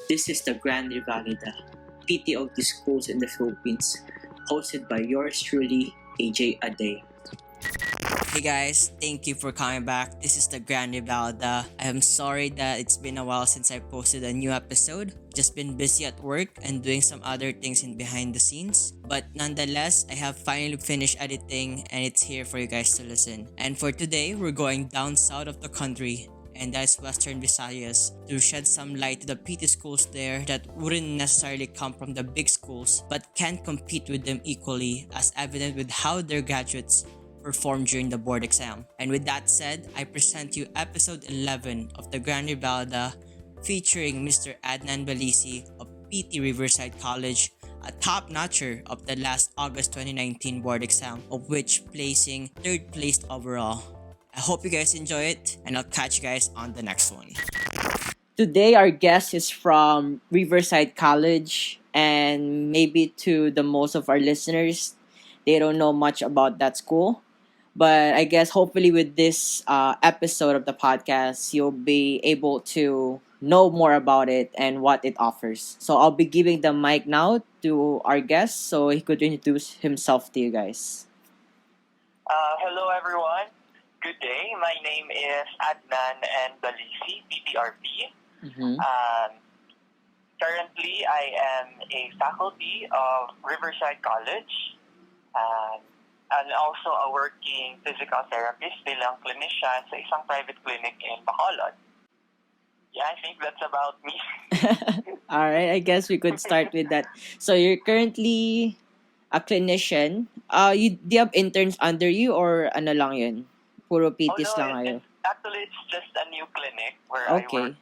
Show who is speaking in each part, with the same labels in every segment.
Speaker 1: This is the Grand Revalida, PTO to schools in the Philippines, hosted by yours truly, AJ Ade. Hey guys, thank you for coming back. This is the Grand Revalida. I am sorry that it's been a while since I posted a new episode. Just been busy at work and doing some other things in behind the scenes. But nonetheless, I have finally finished editing and it's here for you guys to listen. And for today, we're going down south of the country, and that's Western Visayas, to shed some light to the PT schools there that wouldn't necessarily come from the big schools but can compete with them equally, as evident with how their graduates perform during the board exam. And with that said, I present you episode 11 of the Grand Revalida, featuring Mr. Adnan Balisi of PT Riverside College, a top-notcher of the last August 2019 board exam, of which placing 3rd place overall. I hope you guys enjoy it, and I'll catch you guys on the next one. Today, our guest is from Riverside College, and maybe to the most of our listeners, they don't know much about that school. But I guess hopefully with this episode of the podcast, you'll be able to know more about it and what it offers. So I'll be giving the mic now to our guest so he could introduce himself to you guys.
Speaker 2: Hello, everyone. Good day. My name is Adnan and Balisi, PTRP.
Speaker 1: Mm-hmm.
Speaker 2: Currently, I am a faculty of Riverside College. And also a working physical therapist bilang clinician sa isang private clinic in Bacolod. Yeah, I think that's about me.
Speaker 1: All right, I guess we could start with that. So you're currently a clinician. Do you have interns under you or ano lang yun? Puro PTs lang kayo?
Speaker 2: It's just a new clinic where I work.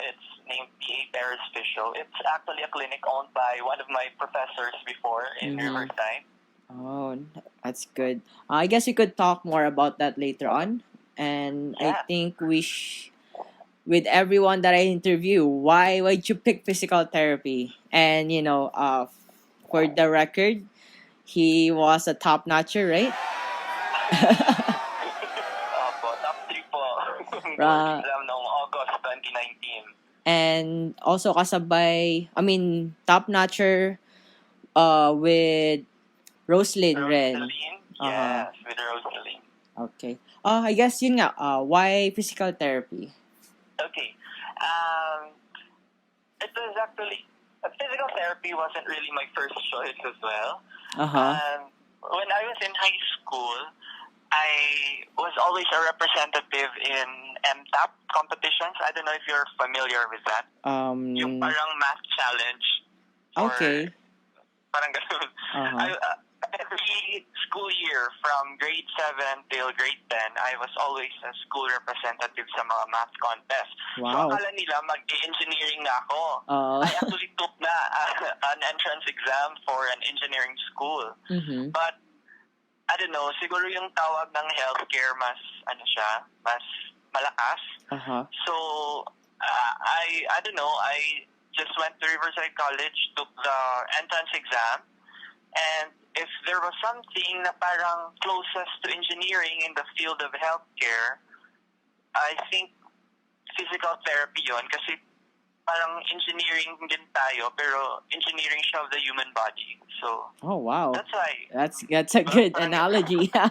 Speaker 2: It's named PA Paris Fiscal. It's actually a clinic owned by one of my professors before in Riverside.
Speaker 1: Oh, that's good. I guess we could talk more about that later on. And
Speaker 2: Yeah.
Speaker 1: I think with everyone that I interview, why'd you pick physical therapy? And for the record, he was a top-notcher, right?
Speaker 2: Top 3 po.
Speaker 1: Ra-
Speaker 2: Exam noong August 2019.
Speaker 1: And also top-notcher with Roslyn Ren.
Speaker 2: Yes, with Rosaline.
Speaker 1: Okay. I guess yun nga, why physical therapy?
Speaker 2: Okay. It was actually, physical therapy wasn't really my first choice as well. When I was in high school, I was always a representative in MTAP competitions. I don't know if you're familiar with that. Yung parang math challenge.
Speaker 1: Okay.
Speaker 2: Parang ganun. Every school year from grade 7 till grade 10, I was always a school representative sa mga math contest.
Speaker 1: Wow.
Speaker 2: So akala nila mag-engineering na ako. I actually took na an entrance exam for an engineering school.
Speaker 1: Mm-hmm.
Speaker 2: But I don't know, siguro yung tawag ng healthcare mas malakas. So I don't know, I just went to Riverside College, took the entrance exam, and if there was something na parang closest to engineering in the field of healthcare, I think physical therapy yun, kasi parang engineering din tayo, pero engineering siya of the human body. So,
Speaker 1: oh wow,
Speaker 2: that's why.
Speaker 1: That's a good analogy.
Speaker 2: Kasi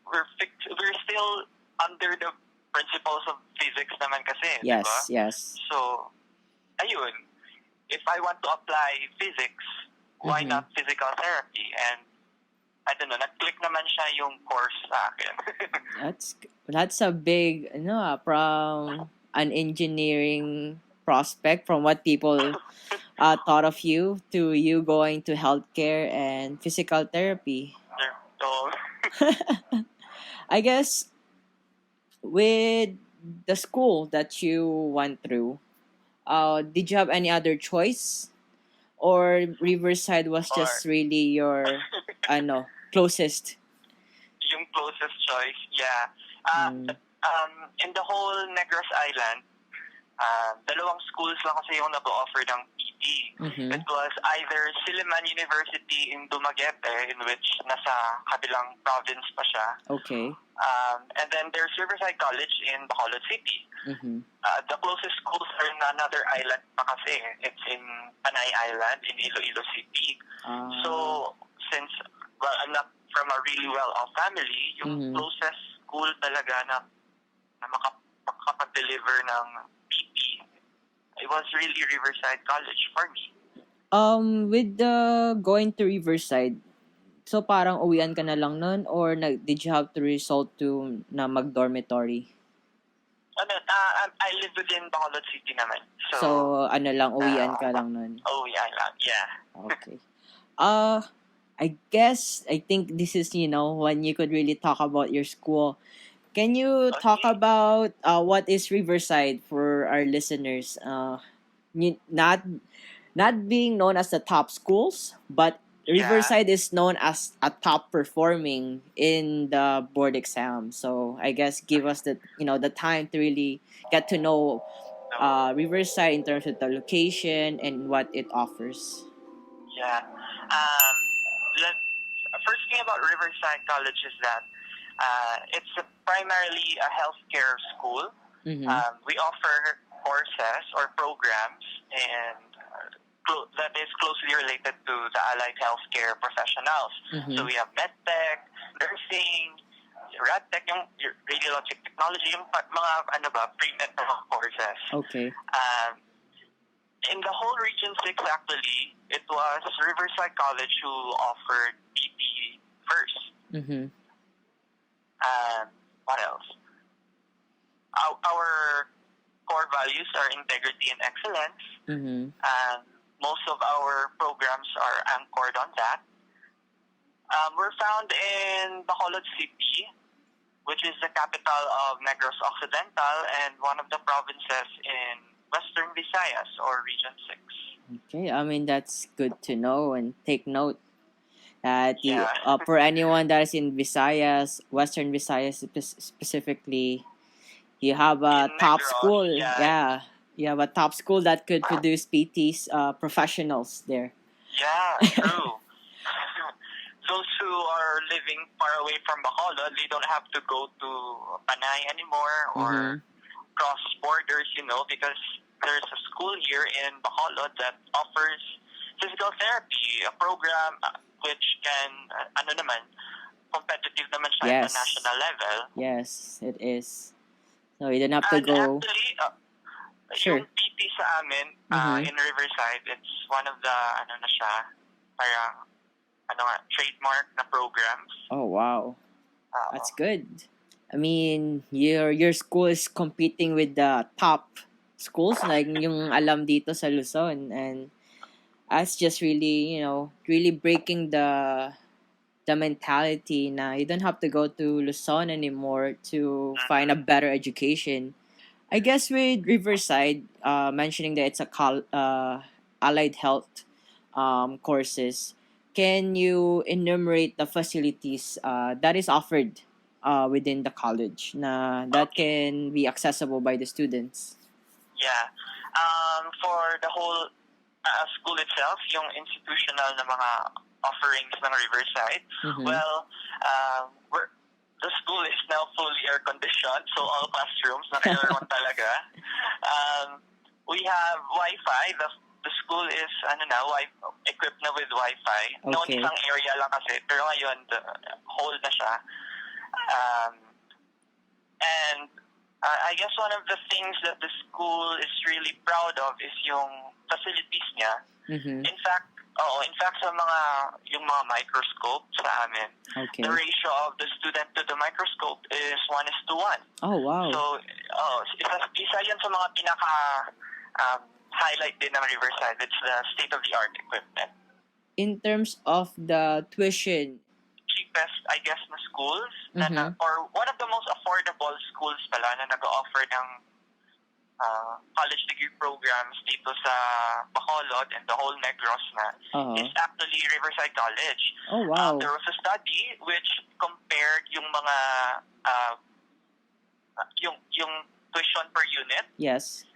Speaker 2: we're still under the principles of physics naman kasi,
Speaker 1: yes,
Speaker 2: diba?
Speaker 1: Yes.
Speaker 2: So, ayun. If I want to apply physics, why not physical therapy? And I don't know, nag-click naman siya yung course sa akin.
Speaker 1: That's a big, from an engineering prospect, from what people thought of you, to you going to healthcare and physical therapy. I guess with the school that you went through, did you have any other choice, or Riverside was just really your closest?
Speaker 2: Yung closest choice, yeah. In the whole Negros Island, Dalawang schools lang kasi yung nag-offer ng PT. It was either Silliman University in Dumaguete, in which nasa kabilang province pa siya.
Speaker 1: Okay.
Speaker 2: And then there's Riverside College in Bacolod City. The closest schools are in another island pa kasi. It's in Panay Island in Iloilo City. So, since I'm not from a really well-off family, yung closest school talaga na makapag-deliver ng PP, it was really Riverside College for me.
Speaker 1: With the going to Riverside, so parang uwian ka na lang nun or did you have to resort to na mag-dormitory?
Speaker 2: I live within Bacolod City naman.
Speaker 1: So uwian ka lang nun?
Speaker 2: Uwian lang, yeah.
Speaker 1: Okay. I think this is, when you could really talk about your school. Can you talk about what is Riverside for our listeners? Not being known as the top schools, but Riverside is known as a top performing in the board exam. So I guess give us the time to really get to know Riverside in terms of the location and what it offers.
Speaker 2: Yeah. First thing about Riverside College is that it's primarily a healthcare school. We offer courses or programs and that is closely related to the allied healthcare professionals. So we have medtech, nursing, radtech, yung radiologic technology, yung mga pre-med courses.
Speaker 1: Okay.
Speaker 2: In the whole Region 6, actually, it was Riverside College who offered PP first. What else? Our core values are integrity and excellence. And most of our programs are anchored on that. We're found in Bacolod City, which is the capital of Negros Occidental and one of the provinces in Western Visayas or Region 6.
Speaker 1: Okay, I mean, that's good to know and take note that for anyone that is in Visayas, Western Visayas specifically, you have a top
Speaker 2: Negros,
Speaker 1: school. Yeah, you have a top school that could produce PTs professionals there.
Speaker 2: Yeah, true. Those who are living far away from Bacolod, they don't have to go to Panay anymore or cross borders, because there's a school here in Bacolod that offers physical therapy, a program which can, competitive naman siya at the national level.
Speaker 1: Yes, it is. So you don't have to go.
Speaker 2: Actually, yung PT sa amin in Riverside, it's one of the, trademark na programs.
Speaker 1: Oh, wow. That's good. I mean, your school is competing with the top schools like yung alam dito sa Luzon, and that's just really, really breaking the mentality na you don't have to go to Luzon anymore to find a better education. I guess with Riverside, mentioning that it's a allied health courses, can you enumerate the facilities that is offered within the college that can be accessible by the students?
Speaker 2: Yeah. For the whole school itself, yung institutional na mga offerings ng Riverside, well, the school is now fully air-conditioned, so all classrooms naka-aircon talaga. We have Wi-Fi. The school is equipped na with Wi-Fi. Noon isang area lang kasi, pero ngayon whole na siya. And I guess one of the things that the school is really proud of is yung facilities niya. In fact sa yung mga microscope sa amin, the ratio of the student to the microscope is 1:1.
Speaker 1: Oh, wow.
Speaker 2: So, isa yan sa mga pinaka highlight din ng Riverside. It's the state-of-the-art equipment.
Speaker 1: In terms of the tuition,
Speaker 2: cheapest, I guess, na schools, or one of the most affordable schools pala na nag-offer ng college degree programs dito sa Bacolod and the whole Negros na is actually Riverside College.
Speaker 1: Oh, wow.
Speaker 2: There was a study which compared yung mga yung tuition per unit.
Speaker 1: Yes.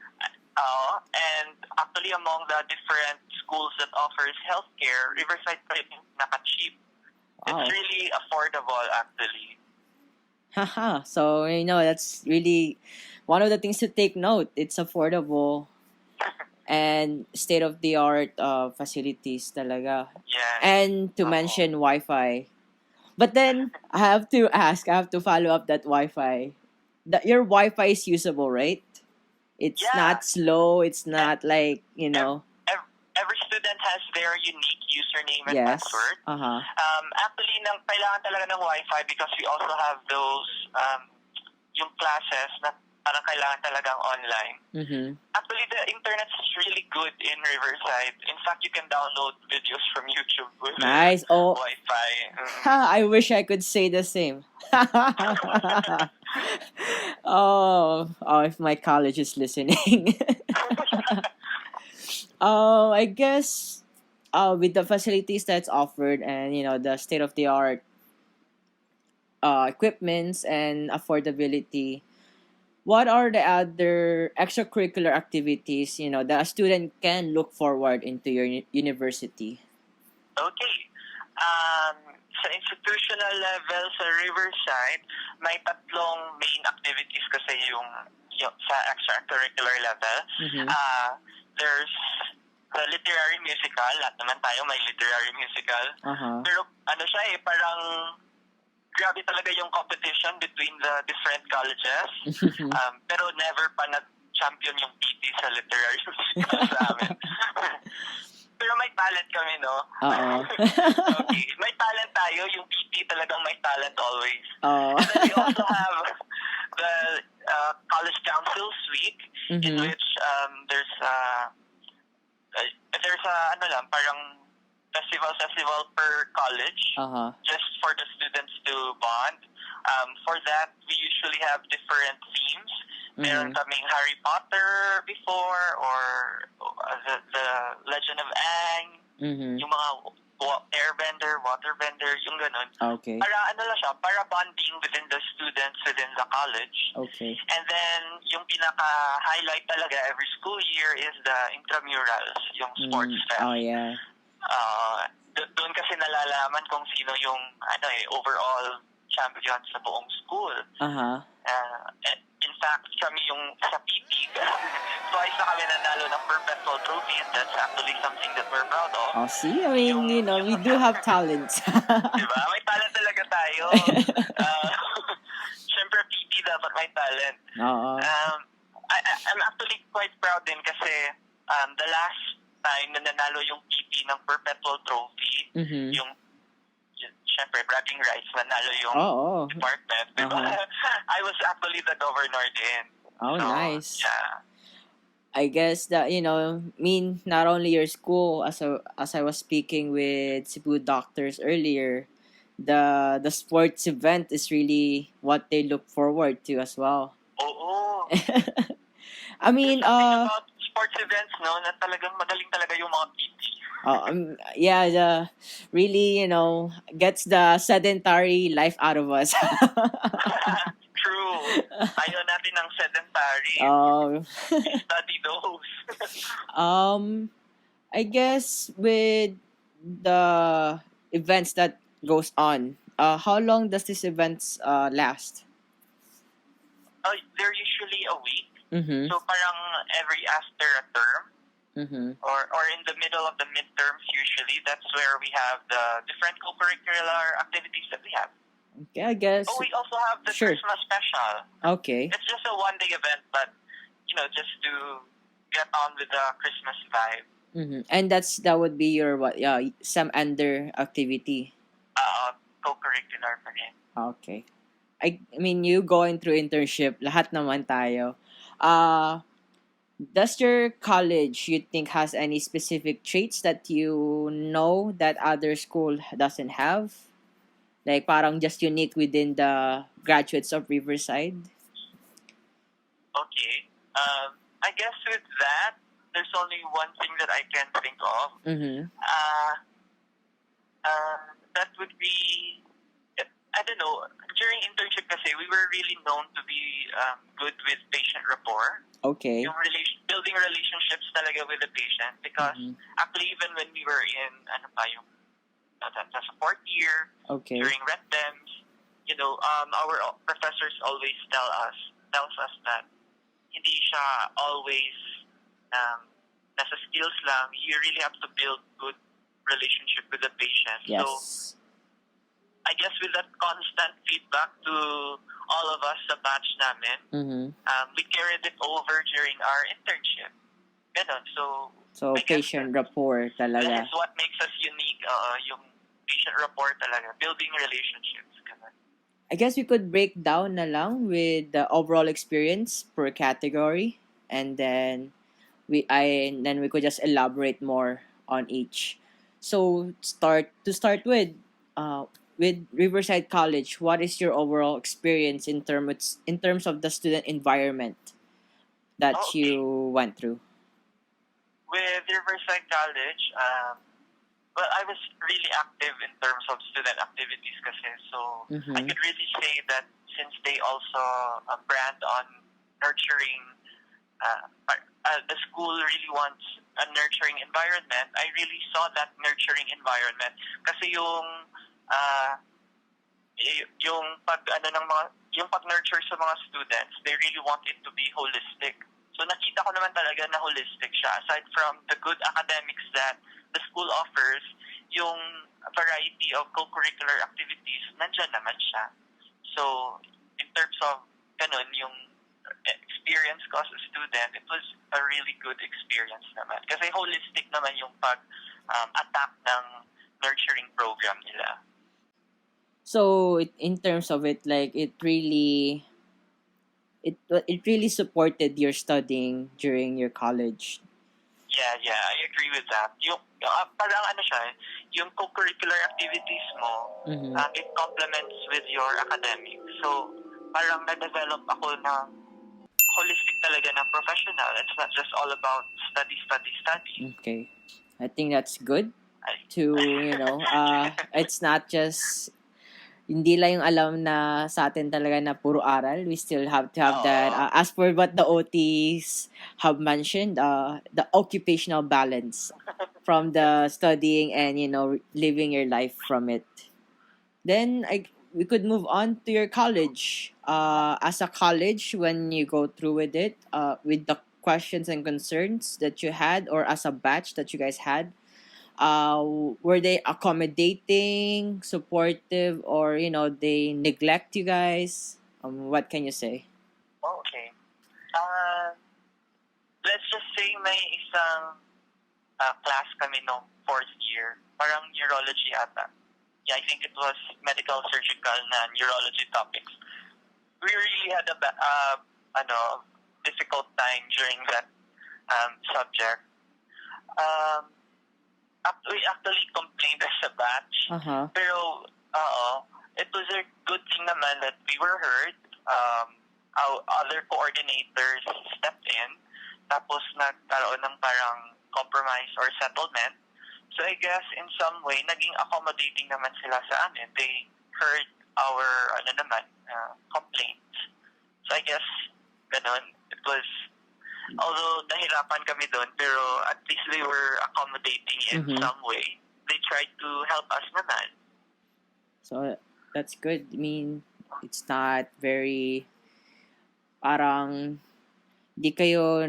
Speaker 2: And actually among the different schools that offers healthcare, Riverside pa yung naka-cheap. It's
Speaker 1: Wow.
Speaker 2: really affordable actually.
Speaker 1: Haha. So, that's really one of the things to take note. It's affordable and state-of-the-art facilities talaga.
Speaker 2: Yes.
Speaker 1: And to mention Wi-Fi. But then, I have to follow up that Wi-Fi. Your Wi-Fi is usable, right? It's
Speaker 2: Yeah.
Speaker 1: not slow. It's not like,
Speaker 2: Every student has their unique username and
Speaker 1: Yes.
Speaker 2: password.
Speaker 1: Uh-huh.
Speaker 2: Actually, kailangan talaga ng Wi-Fi because we also have those yung classes na parang kailangan talagang online.
Speaker 1: Mm-hmm.
Speaker 2: Actually, the internet is really good in Riverside. In fact, you can download videos from YouTube with
Speaker 1: Nice. Oh,
Speaker 2: Wi-Fi.
Speaker 1: I wish I could say the same. If my college is listening. I guess with the facilities that's offered and the state of the art equipments and affordability, what are the other extracurricular activities that a student can look forward into your university?
Speaker 2: Okay. Sa institutional level sa Riverside, may tatlong main activities kasi yung sa extracurricular level.
Speaker 1: Mm-hmm.
Speaker 2: There's the literary musical. Lahat naman tayo may literary musical.
Speaker 1: Uh-huh.
Speaker 2: Pero siya parang grabe talaga yung competition between the different colleges. Pero never pa nag-champion yung PT sa literary musical sa amin. Pero may talent kami, no?
Speaker 1: Oo.
Speaker 2: Okay. May talent tayo. Yung PT talagang may talent always.
Speaker 1: Oh.
Speaker 2: And then we also have the College Council's Week, in which there's parang festival per college, just for the students to bond. For that, we usually have different themes. Meron kaming Harry Potter before, or the Legend of Aang, yung mga airbender, waterbender, yung ganun.
Speaker 1: Okay.
Speaker 2: Para bonding within the students within the college.
Speaker 1: Okay.
Speaker 2: And then, yung pinaka-highlight talaga every school year is the intramurals, yung sports fest.
Speaker 1: Oh, yeah.
Speaker 2: Doon kasi nalalaman kung sino yung overall champion sa buong school.
Speaker 1: Uh-huh.
Speaker 2: In fact, kami yung sa PT, twice na kami nanalo ng perpetual trophy, and that's actually something that we're proud of.
Speaker 1: Oh, see? I mean, we do have talents.
Speaker 2: Diba? May talent talaga tayo. Siyempre, PT dapat may talent.
Speaker 1: Oo.
Speaker 2: I'm actually quite proud din kasi the last time na nanalo yung PT ng perpetual trophy, yung syempre, bragging rights, nanalo yung department. Diba? I was actually the governor din.
Speaker 1: Oh, so, nice.
Speaker 2: Yeah.
Speaker 1: I guess that, not only your school, as I was speaking with Cebu doctors earlier, the sports event is really what they look forward to as well.
Speaker 2: Oo.
Speaker 1: I mean,
Speaker 2: about sports events, no, na talagang magaling talaga yung mga PT.
Speaker 1: Really, gets the sedentary life out of us.
Speaker 2: True. Ayaw natin ng sedentary. Study those.
Speaker 1: I guess with the events that goes on, how long does these events last?
Speaker 2: They're usually a week.
Speaker 1: Mm-hmm.
Speaker 2: So parang every after a term. Or in the middle of the midterms usually, that's where we have the different co-curricular activities that we have.
Speaker 1: Okay, I guess.
Speaker 2: Oh, we also have the Christmas special.
Speaker 1: Okay.
Speaker 2: It's just a one-day event, but just to get on with the Christmas vibe.
Speaker 1: And that would be your some under activity.
Speaker 2: Co-curricular pa rin.
Speaker 1: Okay. I mean, you going through internship, lahat naman tayo. Does your college, you think, has any specific traits that you know that other school doesn't have? Like parang just unique within the graduates of Riverside?
Speaker 2: Okay. I guess with that, there's only one thing that I can think of. That would be, I don't know, during internship kasi, we were really known to be good with patient rapport.
Speaker 1: Okay.
Speaker 2: Yung building relationships talaga with the patient because actually even when we were in sa fourth year, during red dems, our professors always tells us that hindi siya always nasa skills lang. You really have to build good relationship with the patient.
Speaker 1: Yes.
Speaker 2: So I guess with that constant feedback to all of us sa batch namin, we carried it over during our internship. Ganon.
Speaker 1: So patient rapport talaga.
Speaker 2: That is what makes us unique. Yung patient rapport talaga. Building relationships. Ganon.
Speaker 1: I guess we could break down na lang with the overall experience per category, and then we could just elaborate more on each. So start with Riverside College. What is your overall experience in terms of the student environment that you went through?
Speaker 2: With Riverside College, well, I was really active in terms of student activities kasi. So I could really say that since they also brand on nurturing, the school really wants a nurturing environment. I really saw that nurturing environment kasi yung pag-nurture sa mga students, they really want it to be holistic. So nakita ko naman talaga na holistic siya. Aside from the good academics that the school offers, yung variety of co-curricular activities, nandyan naman siya. So in terms of yung experience ko as a student, it was a really good experience naman. Kasi holistic naman yung pag-attack ng nurturing program nila.
Speaker 1: So in terms of it, like it really supported your studying during your college.
Speaker 2: Yeah, I agree with that. Yung parang yung co-curricular activities mo, it complements with your academics. So parang na-develop ako ng holistic talaga ng professional. It's not just all about study.
Speaker 1: Okay. I think that's good to, it's not just hindi lang yung alam na sa atin talaga na puro aral. We still have to have that. As for what the OTs have mentioned, the occupational balance from the studying and, living your life from it. Then we could move on to your college. As a college, when you go through with it, with the questions and concerns that you had, or as a batch that you guys had, were they accommodating, supportive, or they neglect you guys? What can you say?
Speaker 2: Okay. Let's just say may isang class kami no fourth year, parang neurology ata. Yeah, I think it was medical surgical na neurology topics. We really had a difficult time during that subject. We actually complained as a batch. Pero, it was a good thing naman that we were heard. Our other coordinators stepped in. Tapos nagkaroon ng parang compromise or settlement. So I guess in some way, naging accommodating naman sila sa amin. They heard our complaints. So I guess, ganon. It was, although nahirapan kami doon, pero at least they were accommodating in some way. They tried to help us naman.
Speaker 1: So that's good. I mean, it's not very, parang, di kayo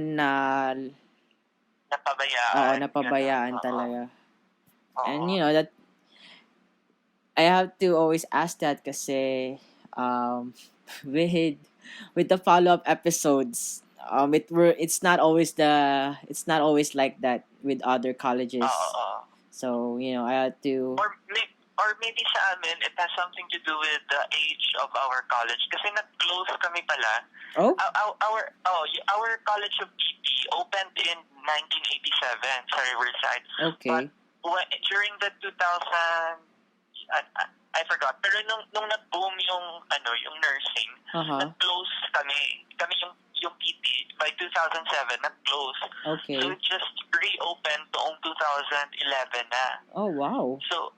Speaker 2: napabayaan.
Speaker 1: Napabayaan talaga. And that, I have to always ask that kasi with the follow-up episodes, it's not always like that with other colleges. So I had to.
Speaker 2: Or maybe sa amin, it has something to do with the age of our college. Kasi nag-close kami pala.
Speaker 1: Oh?
Speaker 2: Our College of PT opened in 1987 sa Riverside.
Speaker 1: Okay.
Speaker 2: But during the 2000, I forgot. Pero nung nag-boom yung nursing, nag-close kami. Kami yung PT by 2007 nag-close.
Speaker 1: Okay.
Speaker 2: So it just reopened noong 2011 na.
Speaker 1: Oh, wow.
Speaker 2: So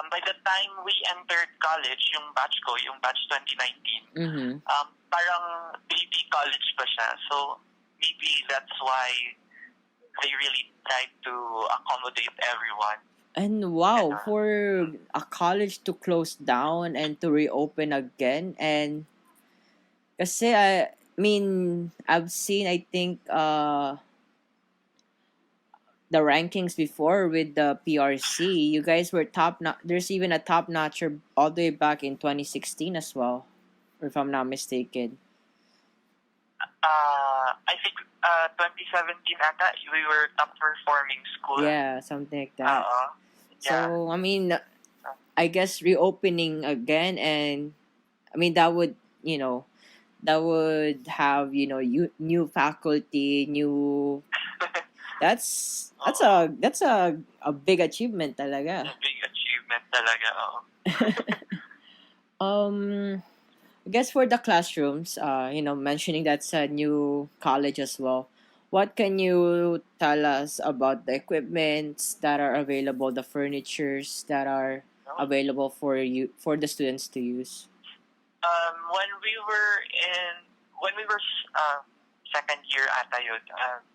Speaker 2: by the time we entered college, yung batch 2019, parang baby college pa siya. So maybe that's why they really tried to accommodate everyone.
Speaker 1: And wow, for a college to close down and to reopen again, and kasi I mean, I've seen, I think, the rankings before with the PRC. You guys were top not there's even a top notcher all the way back in 2016 as well, if I'm not mistaken.
Speaker 2: I think 2017 ata, we were top performing school.
Speaker 1: Yeah, something like that.
Speaker 2: Yeah.
Speaker 1: So I mean, I guess reopening again, and I mean that would, that would have, new faculty, new. That's a big achievement talaga.
Speaker 2: A big achievement talaga.
Speaker 1: I guess for the classrooms, mentioning that's a new college as well. What can you tell us about the equipments that are available, the furnitures that are available for the students to use?
Speaker 2: When we were second year ata yun,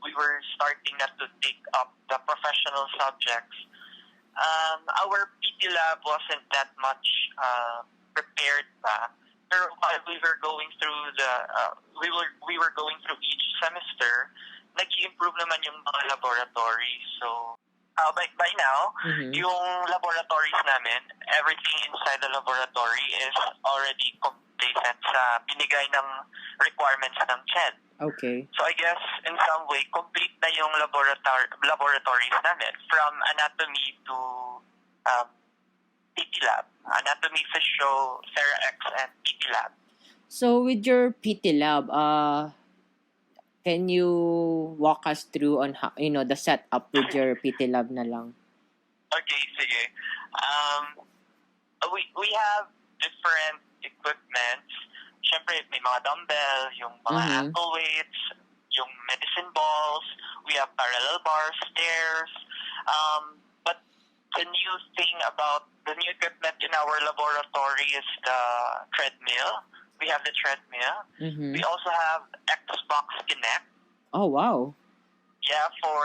Speaker 2: we were starting na to take up the professional subjects. Our PT lab wasn't that much prepared pa. Pero while we were going through we were going through each semester, nag-improve naman yung mga laboratories. So by now, yung laboratories namin, everything inside the laboratory is already completed sa binigay ng requirements ng CHED.
Speaker 1: Okay.
Speaker 2: So I guess in some way, complete na yung laboratories namin from anatomy to PT lab, anatomy, physio, TheraX, and PT lab.
Speaker 1: So with your PT lab, can you walk us through on how, the setup with your PT lab na lang?
Speaker 2: Okay, sige. We have different equipment. Siyempre, may mga dumbbell, yung mga ankle weights, yung medicine balls, we have parallel bars, stairs. But the new thing about the new equipment in our laboratory is the treadmill. We have the treadmill. We also have Xbox Kinect.
Speaker 1: Oh, wow.
Speaker 2: Yeah, for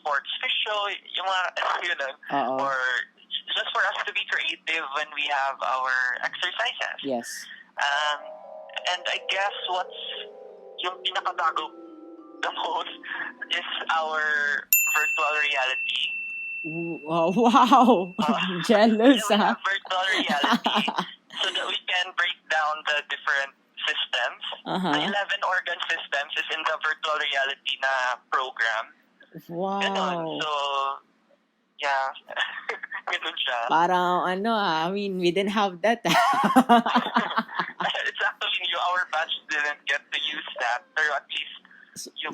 Speaker 2: sports physio, yung mga, or just for us to be creative when we have our exercises.
Speaker 1: Yes.
Speaker 2: And I guess what's yung pinakabago the most is our virtual reality.
Speaker 1: Wow. Jealous,
Speaker 2: We have virtual reality so that we can break down the different systems. The 11 organ systems is in the virtual reality na program.
Speaker 1: Wow.
Speaker 2: Ganun. So, yeah. Ganun siya.
Speaker 1: Parang I mean, we didn't have that.
Speaker 2: It's actually new. Our batch didn't get to use that. Pero at least,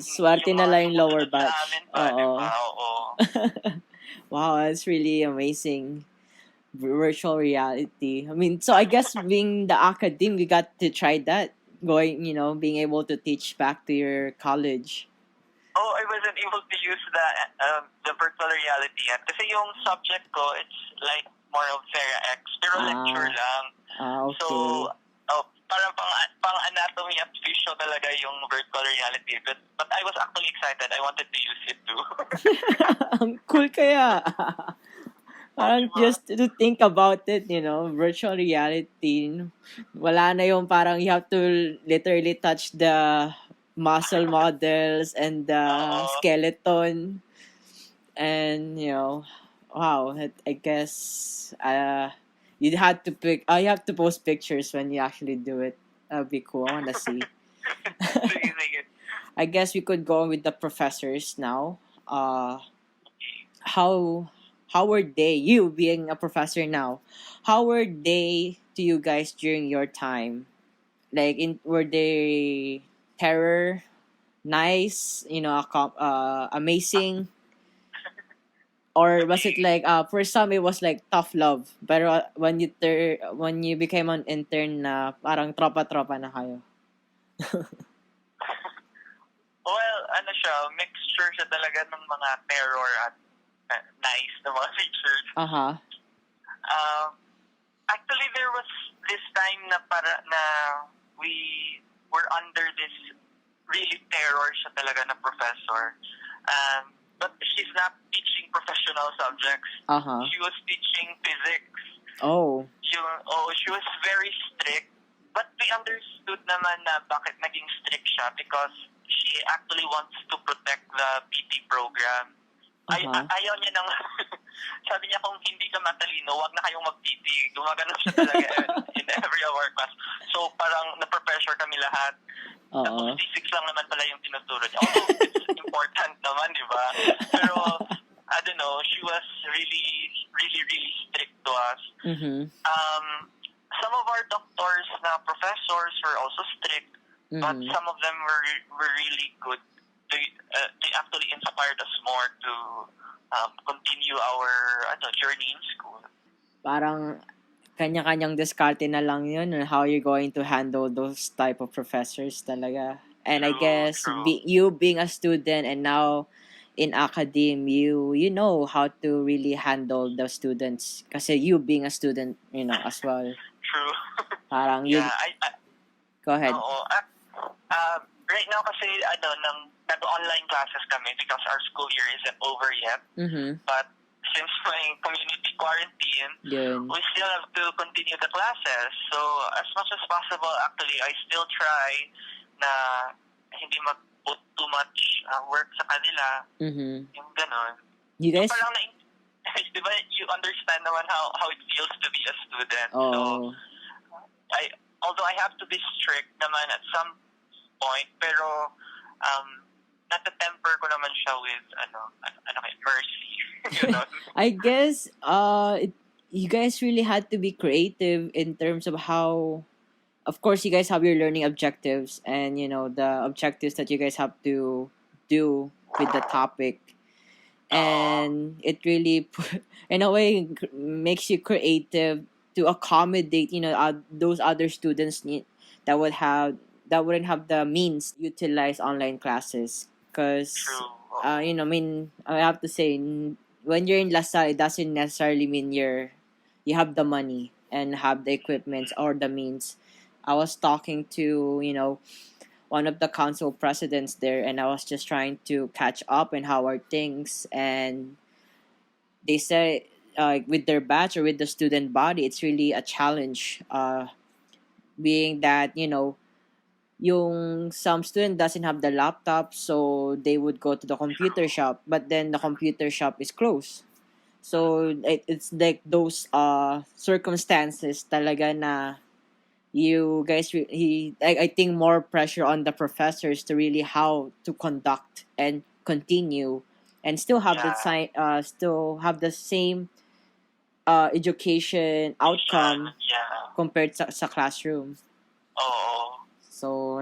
Speaker 1: swerte na lang yung lower batch.
Speaker 2: Oo.
Speaker 1: Wow, that's really amazing. Virtual reality. I mean, so I guess being the academe, we got to try that. Being able to teach back to your college.
Speaker 2: Oh, I wasn't able to use the virtual reality yet. Kasi yung subject ko, it's like more of TheraX, pero lecture lang.
Speaker 1: Okay.
Speaker 2: So, parang pang anatomy at physio talaga yung virtual reality. But I was actually excited. I wanted to use it too.
Speaker 1: Ang cool kaya. Parang just to think about it, virtual reality. Wala na yung parang you have to literally touch the muscle models and the skeleton. And, wow, I guess you have to post pictures when you actually do it. That'd be cool. I want to see. I guess we could go with the professors now. How were they, you being a professor now, how were they to you guys during your time? Like, were they terror, nice, amazing? Or was it like, for some it was like tough love, pero when you became an intern na parang tropa-tropa na kayo?
Speaker 2: Well, mixture siya talaga ng mga terror at nice na mga features. Actually, there was this time na we were under this really terror siya talaga na professor. But she's not teaching professional subjects. She was teaching physics. She was very strict. But we understood naman na bakit naging strict siya because she actually wants to protect the PT program. Ayaw niya nang, sabi niya kung hindi ka matalino, wag na kayong mag-PT. Gumagano siya talaga in every of our class. So parang na-pressure kami lahat. Tapos C6 lang naman pala yung tinuturo niya. Although it's important naman, di ba? Pero, I don't know, she was really, really, really strict to us. Some of our doctors na professors were also strict, but some of them were really good. They actually inspired us more to continue our journey in school.
Speaker 1: Parang kanya-kanyang diskarte na lang yun on how you're going to handle those type of professors talaga. And I guess you being a student and now in academe, you know how to really handle the students. Kasi you being a student, as well.
Speaker 2: True.
Speaker 1: Parang
Speaker 2: yeah,
Speaker 1: go ahead.
Speaker 2: Right now kasi nag-online classes kami because our school year isn't over yet. But since my community quarantine, we still have to continue the classes. So as much as possible, actually, I still try na hindi mag-put too much work sa kanila. Yung ganon.
Speaker 1: You guys?
Speaker 2: So, parang diba, you understand naman how it feels to be a student. So although I have to be strict naman at some point, pero natatemper ko naman siya with mercy.
Speaker 1: I guess you guys really had to be creative in terms of how, of course, you guys have your learning objectives and the objectives that you guys have to do with the topic, and it really in a way makes you creative to accommodate those other students that wouldn't have the means to utilize online classes. Because I have to say, when you're in LaSalle, it doesn't necessarily mean you have the money and have the equipment or the means. I was talking to one of the council presidents there, and I was just trying to catch up on how are things, and they say with their batch or with the student body, it's really a challenge. Being that yung some student doesn't have the laptop, so they would go to the computer shop, but then the computer shop is closed. So it's like those circumstances talaga na you guys I think more pressure on the professors to really how to conduct and continue and still have the same education outcome compared sa classroom. So,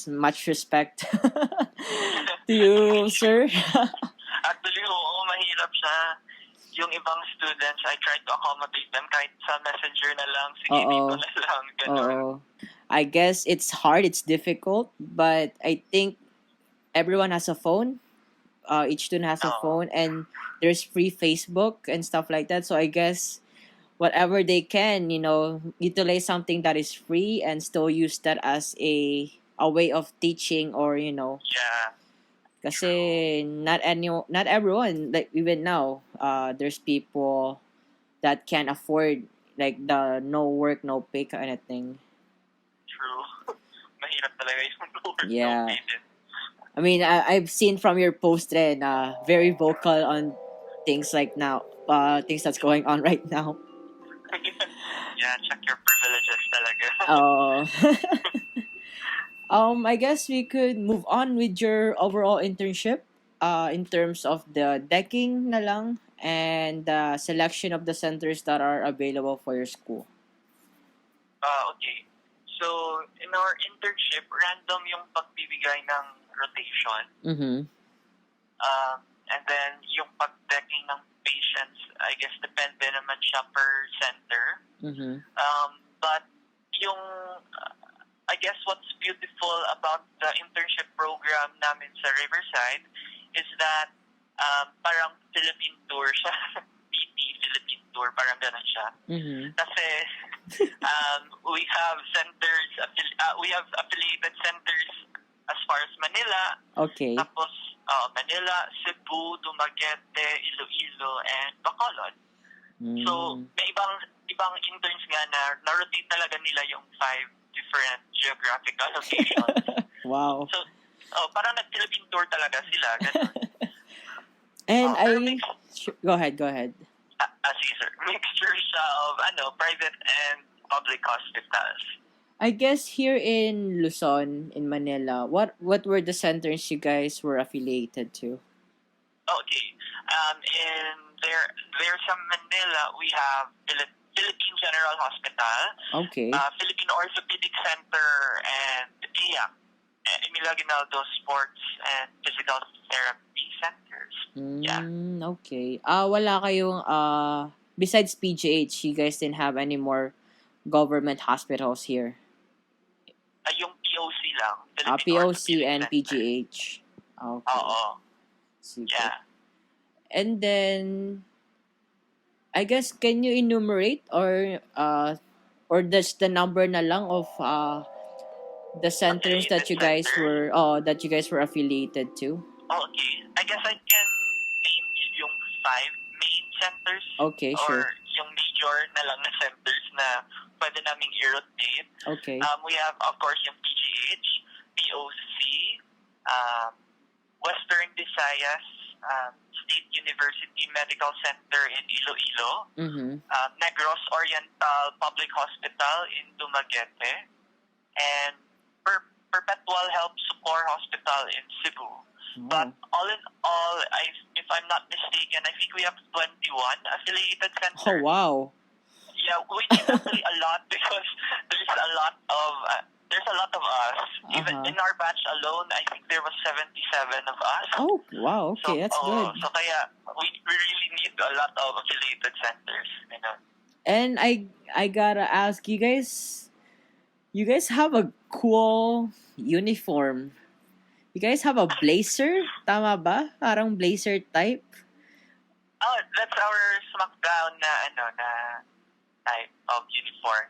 Speaker 1: much respect to you, sir.
Speaker 2: Actually, mahirap siya. Yung ibang students, I try to accommodate them kahit sa messenger na lang, sige dito na lang, gano'n.
Speaker 1: I guess it's hard, it's difficult, but I think everyone has a phone. Each student has a phone, and there's free Facebook and stuff like that. So I guess whatever they can, utilize something that is free and still use that as a way of teaching or, kasi not everyone, like even now, there's people that can afford like the no work, no pay kind of thing.
Speaker 2: True. Mahirap talaga yung no work,
Speaker 1: no
Speaker 2: pay.
Speaker 1: I mean, I've seen from your post rin, very vocal on things like now, things that's going on right now.
Speaker 2: Yeah, check your privileges talaga.
Speaker 1: I guess we could move on with your overall internship in terms of the decking na lang and the selection of the centers that are available for your school.
Speaker 2: Okay. So, in our internship, random yung pagbibigay ng rotation. And then, yung pag-decking ng patients, I guess, depende naman siya per center. But yung, I guess what's beautiful about the internship program namin sa Riverside is that parang Philippine tour siya. PT, Philippine tour, parang ganun siya. Kasi we have centers, we have affiliated centers as far as Manila,
Speaker 1: Okay.
Speaker 2: tapos Manila, Cebu, Dumaguete, Iloilo, and Bacolod. So, may ibang interns nga na na-rotate talaga nila yung 5 different geographical locations.
Speaker 1: Wow.
Speaker 2: So, parang nag-Philippine tour talaga sila. Ganun.
Speaker 1: And go ahead.
Speaker 2: Sige, sir. Mixture siya of private and public hospitals.
Speaker 1: I guess here in Luzon, in Manila, what were the centers you guys were affiliated to?
Speaker 2: Okay. There's sa Manila, we have Philippine General Hospital,
Speaker 1: Okay.
Speaker 2: Philippine Orthopedic Center, and EAC, Emilio Aguinaldo Sports and Physical Therapy Centers. Yeah.
Speaker 1: Okay. Wala kayong besides PGH, you guys didn't have any more government hospitals here?
Speaker 2: Yung POC lang.
Speaker 1: POC and PGH. Okay.
Speaker 2: Oo.
Speaker 1: Super.
Speaker 2: Yeah.
Speaker 1: And then, I guess, can you enumerate or just the number na lang of the centers that you guys were affiliated to?
Speaker 2: Okay. I guess I can name yung 5 main centers.
Speaker 1: Okay, sure.
Speaker 2: Or yung major na lang na centers na pwede naming i-rotate.
Speaker 1: Okay.
Speaker 2: We have, of course, yung PGH, POC, Western Visayas, State University Medical Center in Iloilo, Negros Oriental Public Hospital in Dumaguete, and Perpetual Health Support Hospital in Cebu.
Speaker 1: Oh.
Speaker 2: But all in all, if I'm not mistaken, I think we have 21 affiliated centers.
Speaker 1: Oh, wow.
Speaker 2: Yeah, we did actually a lot because there's a lot of us. Even in our batch alone, I think there was 77 of us.
Speaker 1: Oh, wow. Okay, that's good.
Speaker 2: So kaya we really need a lot of affiliated centers. You know?
Speaker 1: And I gotta ask, you guys have a cool uniform. You guys have a blazer? Tama ba? Parang blazer type?
Speaker 2: Oh, that's our smackdown na type of uniform.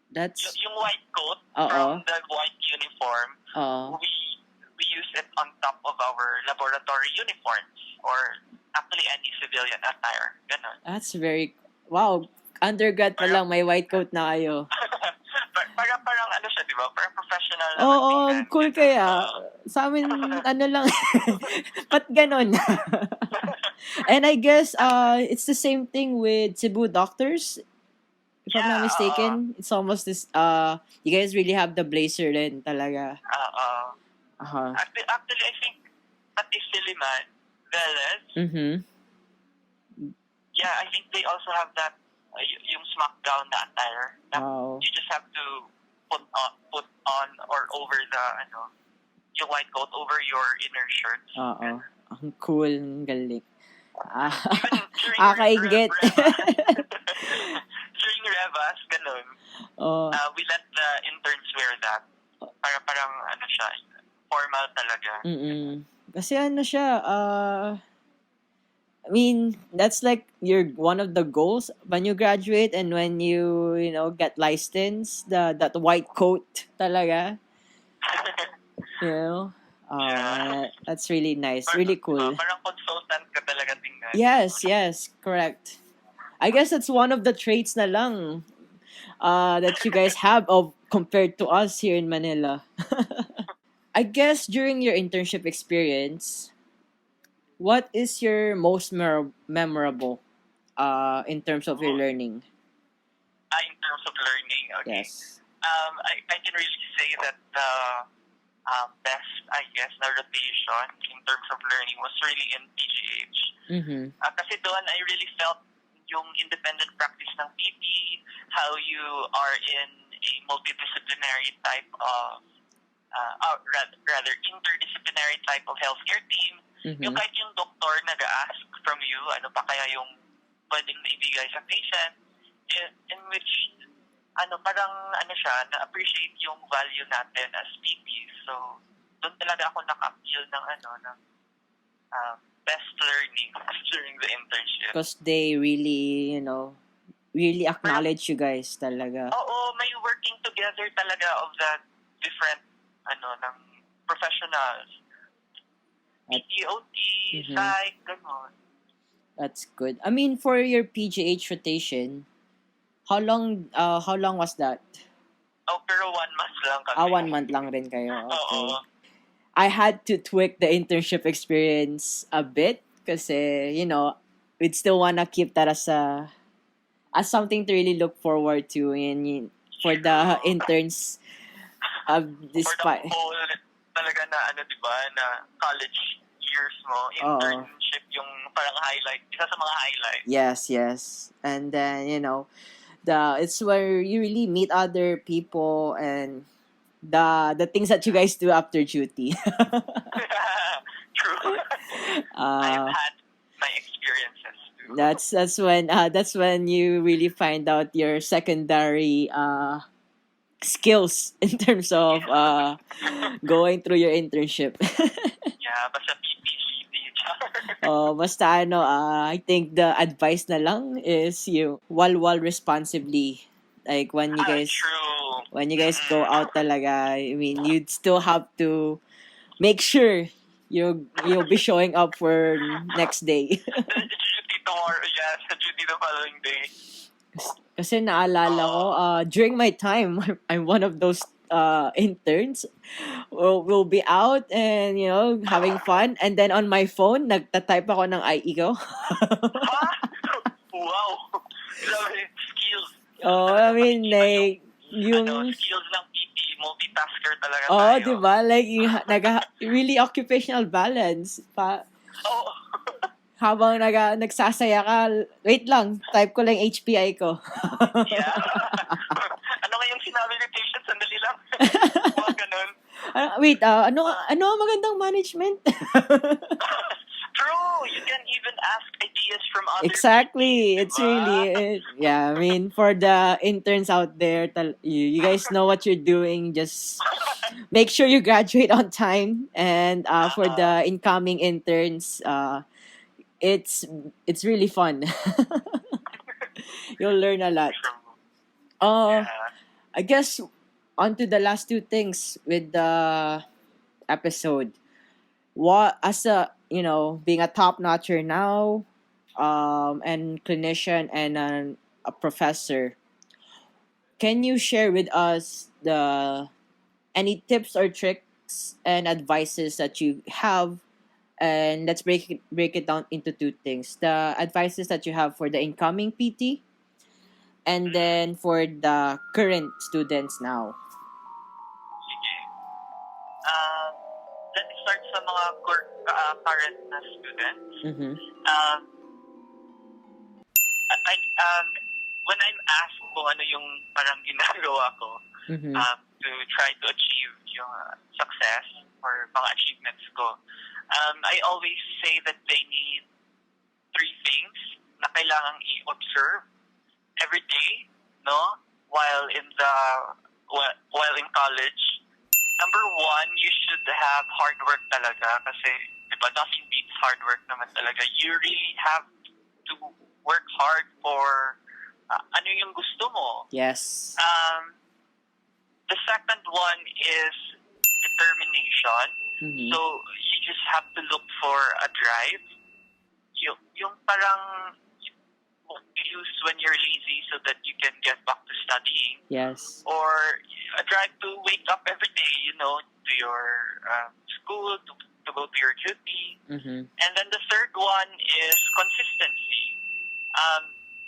Speaker 1: That's
Speaker 2: yung white coat from the white uniform. We use it on top of our laboratory uniforms or actually any civilian attire. Ganun.
Speaker 1: That's very wow. Undergrad pa lang may white coat na kayo.
Speaker 2: Parang ano siya, di ba? Parang professional.
Speaker 1: Cool kaya. Sa amin, lang. Ba't ganon? And I guess, it's the same thing with Cebu doctors. If I'm not mistaken, it's almost this, you guys really have the blazer din talaga.
Speaker 2: Actually, I think pati Siliman, Veles, yeah, I think they also have that, yung smackdown na attire.
Speaker 1: Wow.
Speaker 2: You just have to put on or over the, yung white coat over your inner shirt.
Speaker 1: Ang cool, ang galing.
Speaker 2: During Revas, ganun. We let the interns wear that. Parang siya, formal talaga.
Speaker 1: Kasi siya, I mean, that's like one of the goals when you graduate and when you get licensed, that white coat talaga. That's really nice, really cool.
Speaker 2: Parang consultant ka talaga tingnan.
Speaker 1: Yes, correct. I guess that's one of the traits na lang that you guys have compared to us here in Manila. I guess during your internship experience, what is your most memorable in terms of your learning?
Speaker 2: In terms of learning, okay.
Speaker 1: Yes.
Speaker 2: I can really say that the best, I guess, na rotation in terms of learning was really in PGH. Kasi doon I really felt yung independent practice ng PT, how you are in a multidisciplinary type of, rather interdisciplinary type of healthcare team. Yung kahit yung doktor nag-ask from you, ano pa kaya yung pwedeng naibigay sa patient, in which, parang, siya, na-appreciate yung value natin as PTs. So, doon talaga ako naka-feel ng, best learning during the internship.
Speaker 1: Because they really, really acknowledge you guys talaga.
Speaker 2: Oo, may working together talaga of the different, ng professionals. PTOT,
Speaker 1: Mhm.
Speaker 2: psych, gano'n.
Speaker 1: That's good. I mean, for your PGH rotation, how long was that?
Speaker 2: Oh, pero 1 month lang
Speaker 1: Ah,
Speaker 2: kami.
Speaker 1: 1 month lang rin kayo.
Speaker 2: Oo.
Speaker 1: Okay. I had to tweak the internship experience a bit kasi, we'd still wanna keep that as something to really look forward to for the
Speaker 2: True.
Speaker 1: interns
Speaker 2: For the
Speaker 1: despite.
Speaker 2: whole talaga na di ba, na college years mo,
Speaker 1: Oo.
Speaker 2: internship yung parang highlight, isa sa mga highlight.
Speaker 1: Yes. And then, it's where you really meet other people and the things that you guys do after duty.
Speaker 2: True. I've
Speaker 1: uh
Speaker 2: had my experiences too.
Speaker 1: that's when you really find out your secondary skills in terms of going through your internship.
Speaker 2: Yeah, basta PPCD.
Speaker 1: Basta I think the advice na lang is you walwal responsibly. Like
Speaker 2: True.
Speaker 1: when you guys go out talaga, I mean, you'd still have to make sure you'll be showing up for next day.
Speaker 2: Duty tomorrow, yes, duty the following day.
Speaker 1: Kasi naalala ko, during my time, I'm one of those interns. We'll be out and, having fun. And then on my phone, nagtatype ako ng IE ko.
Speaker 2: Ha? Wow. Grabe, skills.
Speaker 1: I mean, like,
Speaker 2: Skills ng PP, multitasker talaga
Speaker 1: oh,
Speaker 2: tayo.
Speaker 1: di ba? Like, really occupational balance.
Speaker 2: Oh.
Speaker 1: Habang nagsasaya ka, wait lang, type ko lang HPI ko.
Speaker 2: Yeah. Ano nga yung sinabi ni patient? Sandali lang. Mga ganun.
Speaker 1: Wait, ano ang magandang management?
Speaker 2: True. You can even ask ideas from other
Speaker 1: Exactly.
Speaker 2: people,
Speaker 1: It's
Speaker 2: diba?
Speaker 1: really, yeah, I mean, for the interns out there, you guys know what you're doing. Just make sure you graduate on time. And for the incoming interns, it's really fun. You'll learn a lot.
Speaker 2: Yeah.
Speaker 1: I guess on to the last two things with the episode. What as a being a top notcher now, and clinician and a professor, can you share with us any tips or tricks and advices that you have? And let's break it down into two things: the advices that you have for the incoming PT, and then for the current students now.
Speaker 2: Sige. Let's start sa mga current na students.
Speaker 1: Mm-hmm.
Speaker 2: When I'm asked kung ano yung parang ginagawa ko
Speaker 1: Mm-hmm.
Speaker 2: to try to achieve yung success or mga achievements ko, I always say that they need 3 things na kailangang i-observe every day, no? While in college. Number 1, you should have hard work talaga kasi, diba, nothing beats hard work naman talaga. You really have to work hard for ano yung gusto mo.
Speaker 1: Yes.
Speaker 2: The second one is determination.
Speaker 1: Mm-hmm.
Speaker 2: So, you just have to look for a drive. Yung parang what you use when you're lazy so that you can get back to studying.
Speaker 1: Yes.
Speaker 2: Or a drive to wake up every day, to your school, to go to your duty.
Speaker 1: Mm-hmm.
Speaker 2: And then the third one is consistency.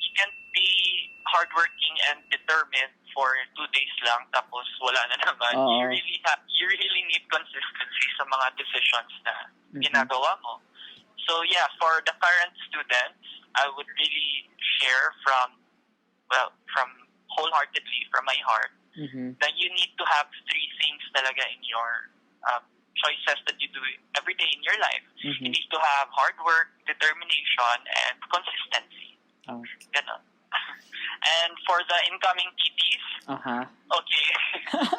Speaker 2: You can't be hardworking and determined for 2 days lang tapos wala na naman.
Speaker 1: Oo.
Speaker 2: You really need consistency sa mga decisions na ginagawa mo. So yeah, for the current students, I would really share from wholeheartedly from my heart that you need to have 3 things talaga in your choices that you do every day in your life. You need to have hard work, determination, and consistency.
Speaker 1: Oh.
Speaker 2: Ganon. And for the incoming TTs, okay,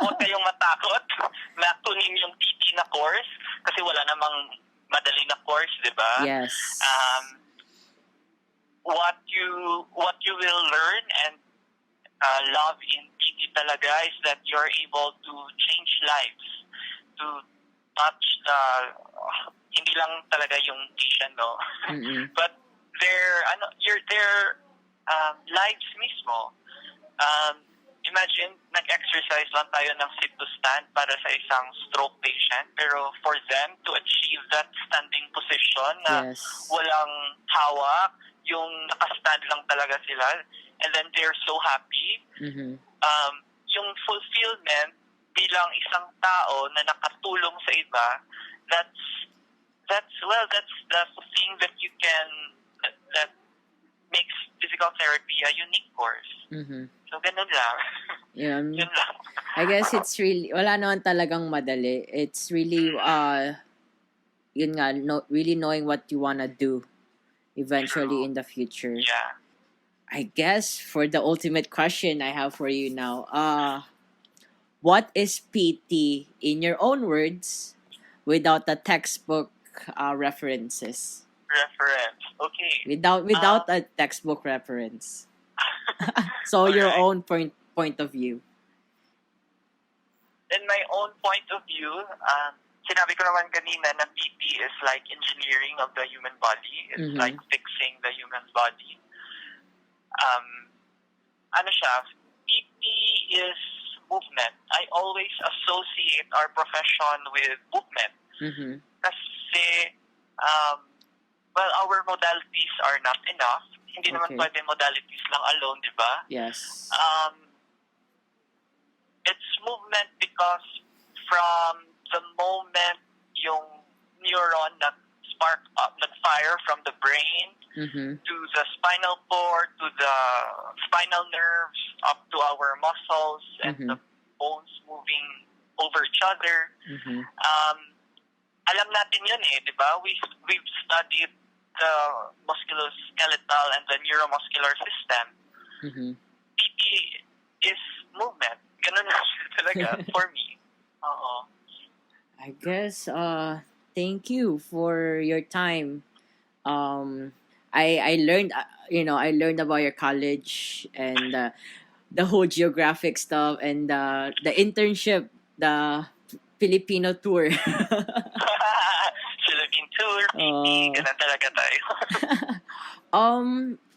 Speaker 2: huwag kayong matakot na tunin yung TT na course kasi wala namang madali na course, di ba?
Speaker 1: Yes.
Speaker 2: What you will learn and love in TT talaga is that you're able to change lives, to touch hindi lang talaga yung station, no?
Speaker 1: Mm-mm.
Speaker 2: But their lives mismo. Imagine, nag-exercise lang tayo ng sit to stand para sa isang stroke patient, pero for them to achieve that standing position na
Speaker 1: Yes.
Speaker 2: walang hawak, yung nakastand lang talaga sila, and then they're so happy.
Speaker 1: Mm-hmm.
Speaker 2: Yung fulfillment bilang isang tao na nakatulong sa iba, that's the thing that you can that makes physical therapy a unique course.
Speaker 1: Mm-hmm.
Speaker 2: So ganun lang.
Speaker 1: Yeah,
Speaker 2: Yun lang.
Speaker 1: I guess it's really wala naman talagang madali. It's really yun nga, really knowing what you wanna do eventually in the future.
Speaker 2: Yeah.
Speaker 1: I guess for the ultimate question I have for you now, what is PT in your own words without the textbook references?
Speaker 2: Reference. Okay.
Speaker 1: Without a textbook reference. So your
Speaker 2: Alright.
Speaker 1: own point of view.
Speaker 2: In my own point of view, sinabi ko naman kanina na PT is like engineering of the human body. It's like fixing the human body. PT is movement. I always associate our profession with movement.
Speaker 1: Mm-hmm.
Speaker 2: Kasi, our modalities are not enough. Hindi naman pwede modalities lang alone, di ba?
Speaker 1: Yes.
Speaker 2: It's movement because from the moment yung neuron nag-spark up, nag-fire from the brain to the spinal cord, to the spinal nerves, up to our muscles and the bones moving over each other. Alam natin yun di ba? We've studied the musculoskeletal and the neuromuscular system. PT is movement. Ganun lang talaga for me.
Speaker 1: I guess thank you for your time. I learned I learned about your college and the whole geographic stuff and the internship, the Filipino tour.
Speaker 2: Philippine tour, PT, ganun talaga tayo.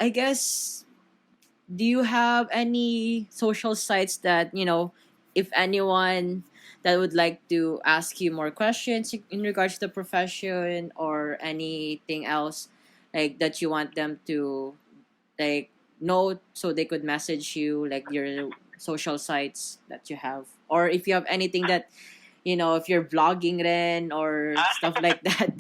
Speaker 1: I guess, do you have any social sites that, if anyone that would like to ask you more questions in regards to the profession or anything else, like that you want them to like know so they could message you, like your social sites that you have, or if you have anything that if you're vlogging rin or stuff like that.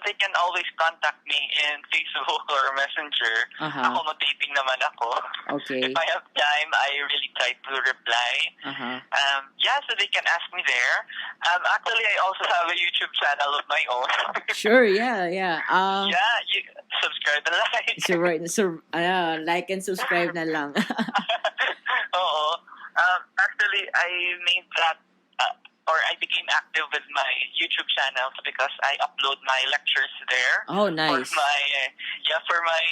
Speaker 2: They can always contact me in Facebook or Messenger. Accommodating naman ako.
Speaker 1: Okay.
Speaker 2: If I have time, I really try to reply. So they can ask me there. Actually, I also have a YouTube channel of my own.
Speaker 1: Sure, yeah.
Speaker 2: You subscribe and like.
Speaker 1: Like and subscribe na lang.
Speaker 2: Oo. Actually, I made that or I became active with my YouTube channels because I upload my lectures there.
Speaker 1: Oh, nice.
Speaker 2: For my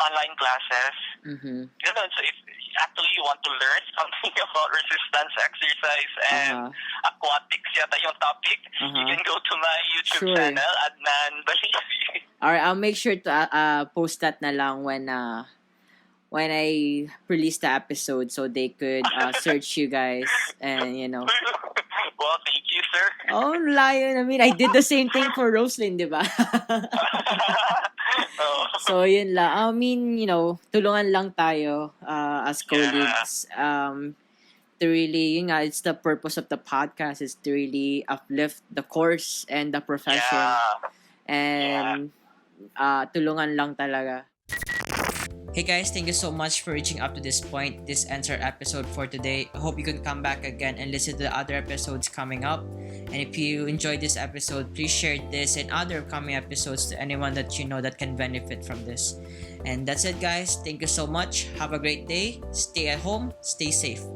Speaker 2: online classes. So if actually you want to learn something about resistance exercise and aquatics yata yung topic, you can go to my YouTube channel, Adnan Balisi. Alright,
Speaker 1: I'll make sure to post that na lang when I release the episode so they could search you guys and
Speaker 2: Well, thank you, sir.
Speaker 1: Oh, layo. I mean, I did the same thing for Roslyn, di ba? So, yun lang. I mean, tulungan lang tayo as colleagues to really, it's the purpose of the podcast is to really uplift the course and the profession. And tulungan lang talaga. Hey guys, thank you so much for reaching up to this point. This ends our episode for today. I hope you can come back again and listen to the other episodes coming up. And if you enjoyed this episode, please share this and other upcoming episodes to anyone that you know that can benefit from this. And that's it guys. Thank you so much. Have a great day. Stay at home. Stay safe.